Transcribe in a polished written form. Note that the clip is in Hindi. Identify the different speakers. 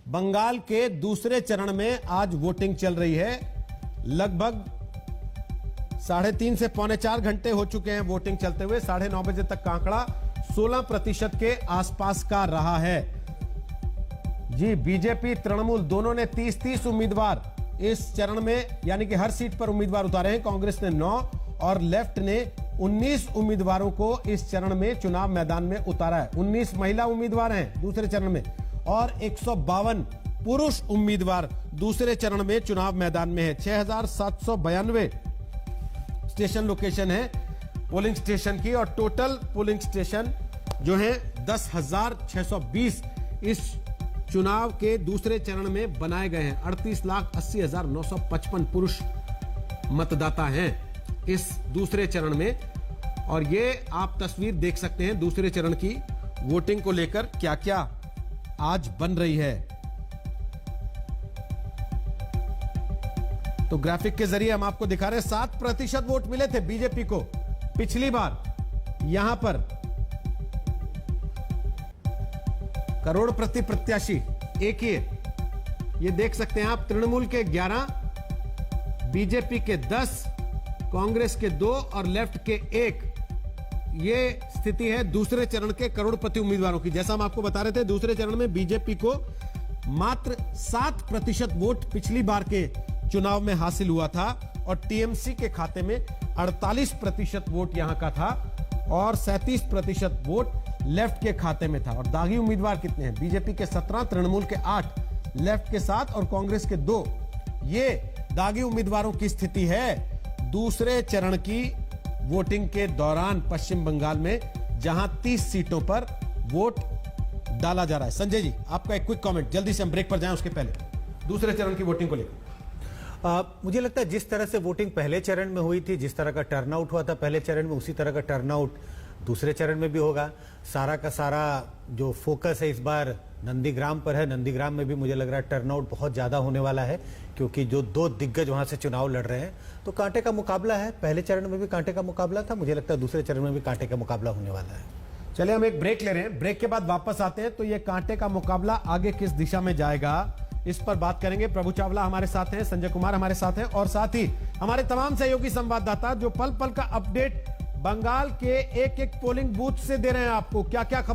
Speaker 1: बंगाल के दूसरे चरण में आज वोटिंग चल रही है। लगभग 3.5 से 3.25 घंटे हो चुके हैं वोटिंग चलते हुए। 9:30 बजे तक का आंकड़ा 16% के आसपास का रहा है। जी, बीजेपी तृणमूल दोनों ने 30-30 उम्मीदवार इस चरण में, यानी कि हर सीट पर उम्मीदवार उतारे हैं। कांग्रेस ने 9 और लेफ्ट ने 19 उम्मीदवारों को इस चरण में चुनाव मैदान में उतारा है। 19 महिला उम्मीदवार हैं दूसरे चरण में और 152 पुरुष उम्मीदवार दूसरे चरण में चुनाव मैदान में है। 6,792 स्टेशन लोकेशन है पोलिंग स्टेशन की और टोटल पोलिंग स्टेशन जो है 10,620 इस चुनाव के दूसरे चरण में बनाए गए हैं। 38,80,955 पुरुष मतदाता हैं इस दूसरे चरण में। और ये आप तस्वीर देख सकते हैं दूसरे चरण की वोटिंग को लेकर क्या क्या आज बन रही है। तो ग्राफिक के जरिए हम आपको दिखा रहे हैं 7% वोट मिले थे बीजेपी को पिछली बार। यहां पर करोड़पति प्रत्याशी एक ही है। ये देख सकते हैं आप, तृणमूल के 11, बीजेपी के 10, कांग्रेस के 2 और लेफ्ट के 1। ये स्थिति है दूसरे चरण के करोड़पति उम्मीदवारों की। जैसा हम आपको बता रहे थे, दूसरे चरण में बीजेपी को मात्र 7% वोट पिछली बार के चुनाव में हासिल हुआ था और टीएमसी के खाते में 48% वोट यहां का था और 37% वोट लेफ्ट के खाते में था। और दागी उम्मीदवार कितने हैं? बीजेपी के 17, तृणमूल के 8, लेफ्ट के 7 और कांग्रेस के 2। ये दागी उम्मीदवारों की स्थिति है दूसरे चरण की वोटिंग के दौरान पश्चिम बंगाल में, जहां 30 सीटों पर वोट डाला जा रहा है। संजय जी, आपका एक क्विक कमेंट, जल्दी से हम ब्रेक पर जाएं उसके पहले दूसरे चरण की वोटिंग को लेकर।
Speaker 2: मुझे लगता है जिस तरह से वोटिंग पहले चरण में हुई थी, जिस तरह का टर्नआउट हुआ था पहले चरण में, उसी तरह का टर्नआउट दूसरे चरण में भी होगा। सारा का सारा जो फोकस है इस बार नंदीग्राम पर है। नंदीग्राम में भी मुझे लग रहा है टर्नआउट बहुत ज्यादा होने वाला है, क्योंकि जो 2 दिग्गज वहां से चुनाव लड़ रहे हैं, तो कांटे का मुकाबला है। पहले चरण में भी कांटे का मुकाबला था, मुझे लगता है दूसरे चरण में भी कांटे का मुकाबला होने वाला है।
Speaker 1: चलिए हम एक ब्रेक ले रहे हैं, ब्रेक के बाद वापस आते हैं। तो ये कांटे का मुकाबला आगे किस दिशा में जाएगा, इस पर बात करेंगे। प्रभु चावला हमारे साथ हैं, संजय कुमार हमारे साथ हैं और साथ ही हमारे तमाम सहयोगी संवाददाता जो पल पल का अपडेट बंगाल के एक एक पोलिंग बूथ से दे रहे हैं आपको। क्या क्या खबर